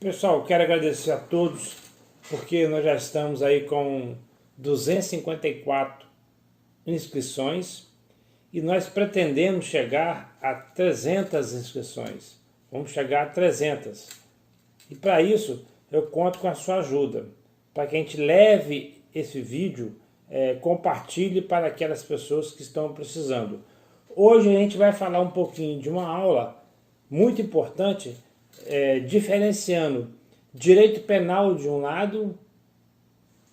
Pessoal, quero agradecer a todos, porque nós já estamos aí com 254 inscrições e nós pretendemos chegar a 300 inscrições. Vamos chegar a 300. E para isso, eu conto com a sua ajuda, para que a gente leve esse vídeo, compartilhe para aquelas pessoas que estão precisando. Hoje a gente vai falar um pouquinho de uma aula muito importante, diferenciando direito penal de um lado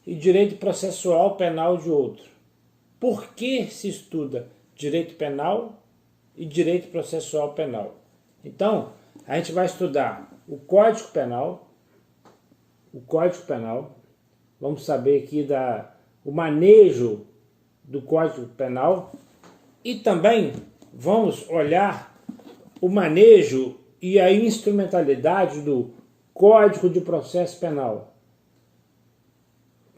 e direito processual penal de outro. Por que se estuda direito penal e direito processual penal? Então, a gente vai estudar o Código Penal, vamos saber aqui o manejo do Código Penal e também vamos olhar o manejo e a instrumentalidade do Código de Processo Penal.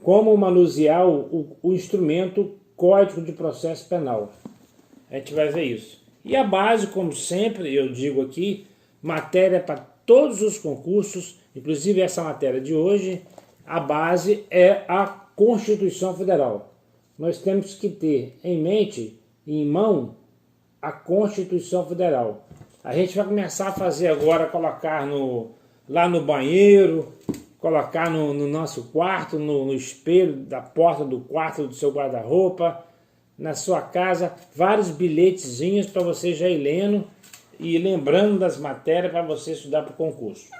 Como manusear o instrumento Código de Processo Penal. A gente vai ver isso. E a base, como sempre, eu digo aqui, matéria para todos os concursos, inclusive essa matéria de hoje, a base é a Constituição Federal. Nós temos que ter em mente, em mão, a Constituição Federal. A gente vai começar a fazer agora, colocar lá no banheiro, colocar no nosso quarto, no espelho da porta do quarto do seu guarda-roupa, na sua casa, vários bilhetezinhos para você já ir lendo e lembrando das matérias para você estudar para o concurso.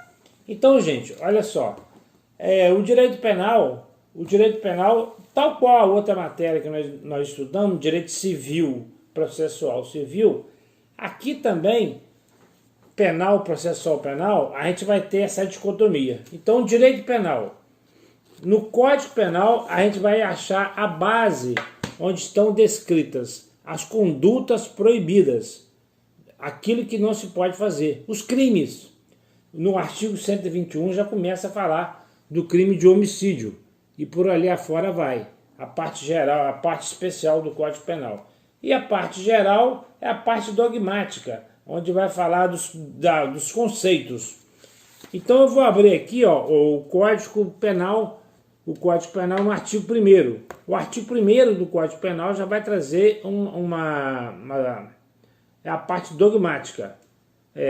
Então, gente, olha só, o direito penal, tal qual a outra matéria que nós estudamos, direito civil, processual civil, aqui também, penal, processual penal, a gente vai ter essa dicotomia. Então, direito penal. No Código Penal, a gente vai achar a base onde estão descritas as condutas proibidas, aquilo que não se pode fazer, os crimes. No artigo 121 já começa a falar do crime de homicídio e por ali afora vai a parte geral, a parte especial do Código Penal. E a parte geral é a parte dogmática, onde vai falar dos conceitos. Então eu vou abrir aqui o Código Penal no artigo 1º. O artigo 1º do Código Penal já vai trazer a parte dogmática.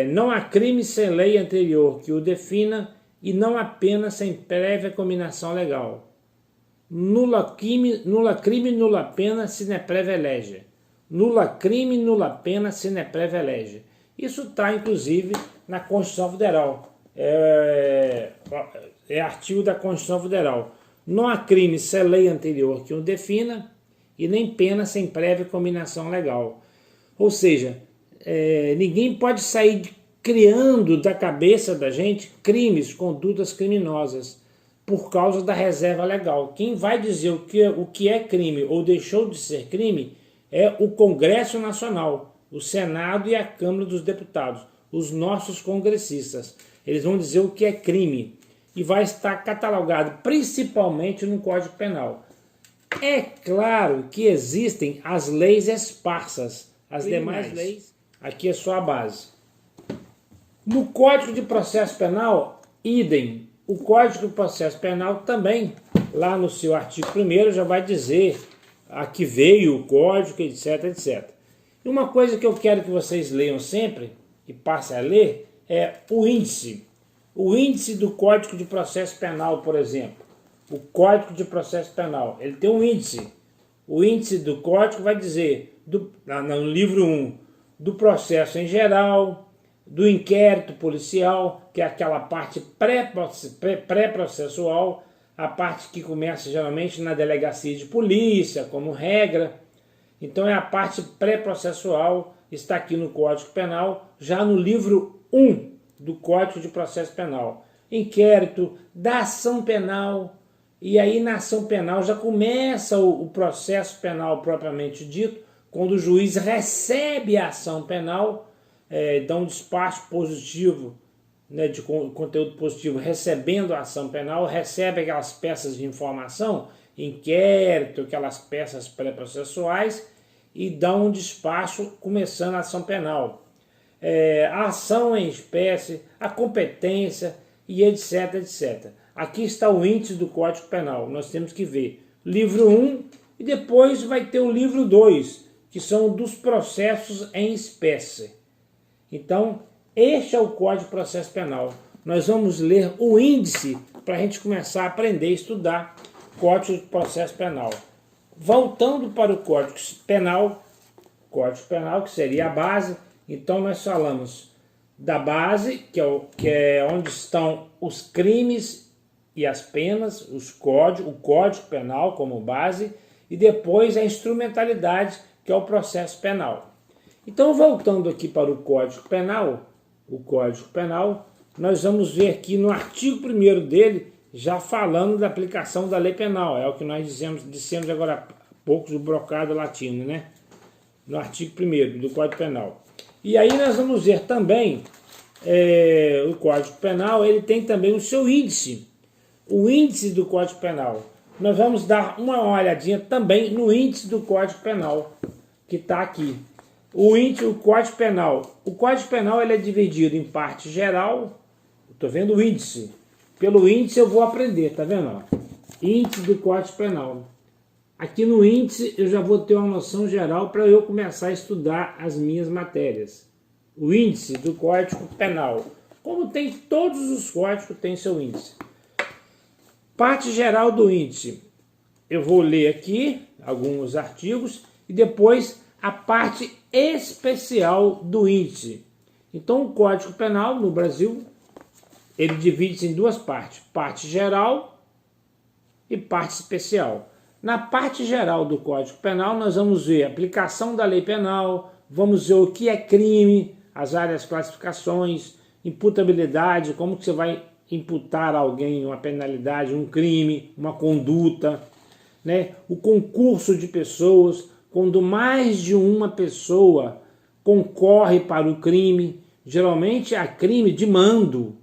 Não há crime sem lei anterior que o defina e não há pena sem prévia cominação legal. Nula crime, nula pena, sine prévia lege. Nula crime, nula pena, sine prévia lege. Isso está, inclusive, na Constituição Federal. É artigo da Constituição Federal. Não há crime sem lei anterior que o defina e nem pena sem prévia cominação legal. Ou seja, ninguém pode sair criando da cabeça da gente crimes, condutas criminosas, por causa da reserva legal. Quem vai dizer o que é crime ou deixou de ser crime é o Congresso Nacional, o Senado e a Câmara dos Deputados, os nossos congressistas. Eles vão dizer o que é crime e vai estar catalogado principalmente no Código Penal. É claro que existem as leis esparsas, as demais leis, aqui é só a base. No Código de Processo Penal, idem. O Código de Processo Penal também, lá no seu artigo 1º, já vai dizer a que veio o código, etc, etc. E uma coisa que eu quero que vocês leiam sempre, e passem a ler, é o índice. O índice do Código de Processo Penal, por exemplo. O Código de Processo Penal, ele tem um índice. O índice do código vai dizer, no livro 1, do processo em geral, do inquérito policial, que é aquela parte pré-processual, a parte que começa geralmente na delegacia de polícia, como regra. Então é a parte pré-processual, está aqui no Código Penal, já no livro 1 do Código de Processo Penal. Inquérito da ação penal, e aí na ação penal já começa o processo penal propriamente dito, quando o juiz recebe a ação penal, dá um despacho positivo, de conteúdo positivo, recebendo a ação penal, recebe aquelas peças de informação, inquérito, aquelas peças pré-processuais, e dá um despacho começando a ação penal. A ação em espécie, a competência, e etc, etc. Aqui está o índice do Código Penal. Nós temos que ver livro 1 e depois vai ter o livro 2, que são dos processos em espécie. Então, este é o Código de Processo Penal. Nós vamos ler o índice para a gente começar a aprender a estudar Código de Processo Penal. Voltando para o Código Penal que seria a base, então nós falamos da base, que é onde estão os crimes e as penas, o Código Penal como base, e depois a instrumentalidade, que é o processo penal. Então, voltando aqui para o Código Penal, nós vamos ver aqui no artigo 1º dele, já falando da aplicação da lei penal. É o que nós dissemos agora há pouco do brocado latino, né? No artigo 1º do Código Penal. E aí nós vamos ver também o Código Penal, ele tem também o seu índice, o índice do Código Penal. Nós vamos dar uma olhadinha também no índice do Código Penal, que está aqui. O Código Penal. O Código Penal ele é dividido em parte geral. Estou vendo o índice. Pelo índice eu vou aprender, tá vendo? Ó? Índice do Código Penal. Aqui no índice eu já vou ter uma noção geral para eu começar a estudar as minhas matérias. O índice do Código Penal. Como tem todos os códigos, tem seu índice. Parte geral do índice. Eu vou ler aqui alguns artigos e depois a parte especial do índice. Então, o Código Penal no Brasil, ele divide-se em duas partes, parte geral e parte especial. Na parte geral do Código Penal, nós vamos ver a aplicação da lei penal, vamos ver o que é crime, as áreas classificações, imputabilidade, como que você vai imputar a alguém uma penalidade, um crime, uma conduta, né? O concurso de pessoas, quando mais de uma pessoa concorre para o crime, geralmente é crime de mando,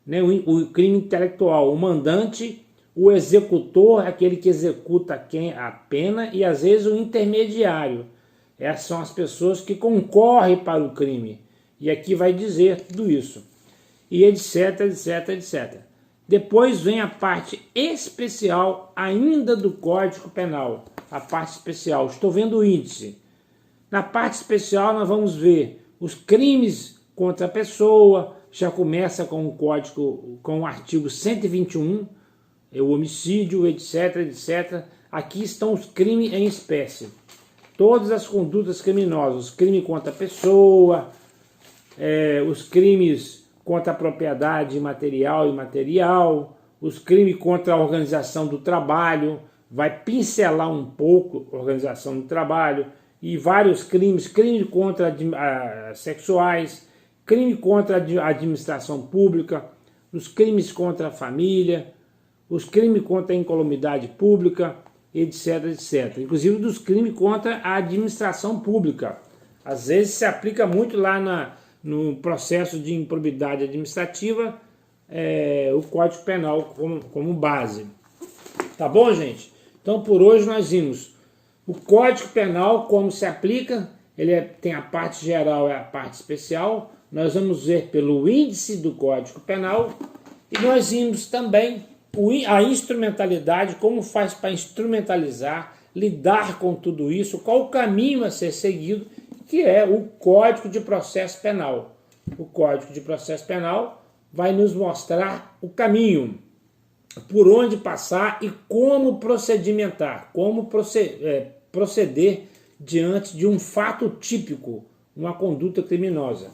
né? O crime intelectual, o mandante, o executor, aquele que executa a pena, e às vezes o intermediário. Essas são as pessoas que concorrem para o crime. E aqui vai dizer tudo isso. E etc, etc, etc. Depois vem a parte especial ainda do Código Penal. A parte especial. Estou vendo o índice. Na parte especial nós vamos ver os crimes contra a pessoa. Já começa com o código, com o artigo 121, o homicídio, etc, etc. Aqui estão os crimes em espécie. Todas as condutas criminosas. Os crimes contra a pessoa, os crimes contra a propriedade material e imaterial, os crimes contra a organização do trabalho, vai pincelar um pouco a organização do trabalho, e vários crimes contra sexuais, crime contra a administração pública, os crimes contra a família, os crimes contra a incolumidade pública, etc, etc. Inclusive dos crimes contra a administração pública. Às vezes se aplica muito lá no processo de improbidade administrativa, o Código Penal como base. Tá bom, gente? Então, por hoje nós vimos o Código Penal, como se aplica. Ele tem a parte geral e a parte especial. Nós vamos ver pelo índice do Código Penal. E nós vimos também a instrumentalidade, como faz para instrumentalizar, lidar com tudo isso, qual o caminho a ser seguido, que é o Código de Processo Penal. O Código de Processo Penal vai nos mostrar o caminho, por onde passar e como procedimentar, como proceder diante de um fato típico, uma conduta criminosa.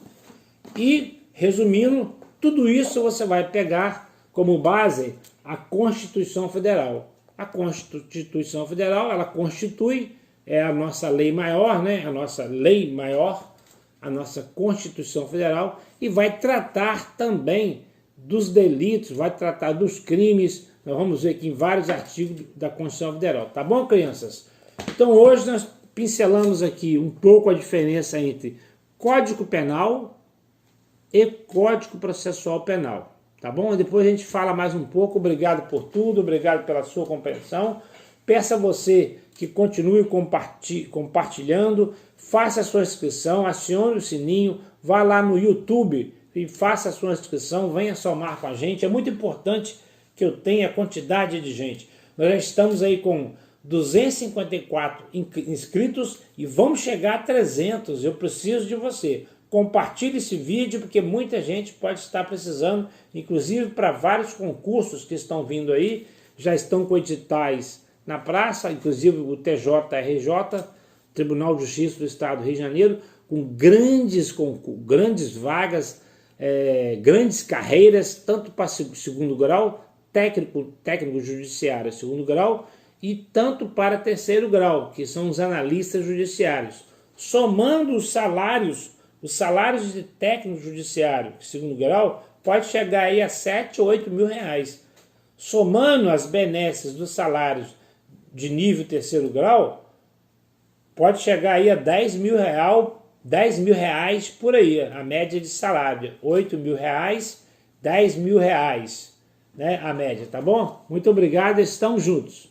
E, resumindo, tudo isso você vai pegar como base a Constituição Federal. A Constituição Federal, ela constitui, é a nossa lei maior, né? A nossa lei maior, a nossa Constituição Federal, e vai tratar também dos delitos, vai tratar dos crimes. Nós vamos ver aqui em vários artigos da Constituição Federal. Tá bom, crianças? Então hoje nós pincelamos aqui um pouco a diferença entre Código Penal e Código Processual Penal. Tá bom? Depois a gente fala mais um pouco. Obrigado por tudo, obrigado pela sua compreensão. Peço a você que continue compartilhando, faça a sua inscrição, acione o sininho, vá lá no YouTube, e faça a sua inscrição, venha somar com a gente. É muito importante que eu tenha a quantidade de gente. Nós já estamos aí com 254 inscritos e vamos chegar a 300. Eu preciso de você. Compartilhe esse vídeo porque muita gente pode estar precisando, inclusive para vários concursos que estão vindo aí, já estão com editais na praça, inclusive o TJRJ, Tribunal de Justiça do Estado do Rio de Janeiro, com grandes vagas, grandes carreiras, tanto para segundo grau, técnico judiciário segundo grau, e tanto para terceiro grau, que são os analistas judiciários. Somando os salários de técnico judiciário segundo grau, pode chegar aí a 7 ou 8 mil reais. Somando as benesses dos salários de nível terceiro grau, pode chegar aí a 10 mil reais por aí, a média de salário, 8 mil reais, 10 mil reais, né, a média, tá bom? Muito obrigado, estamos juntos.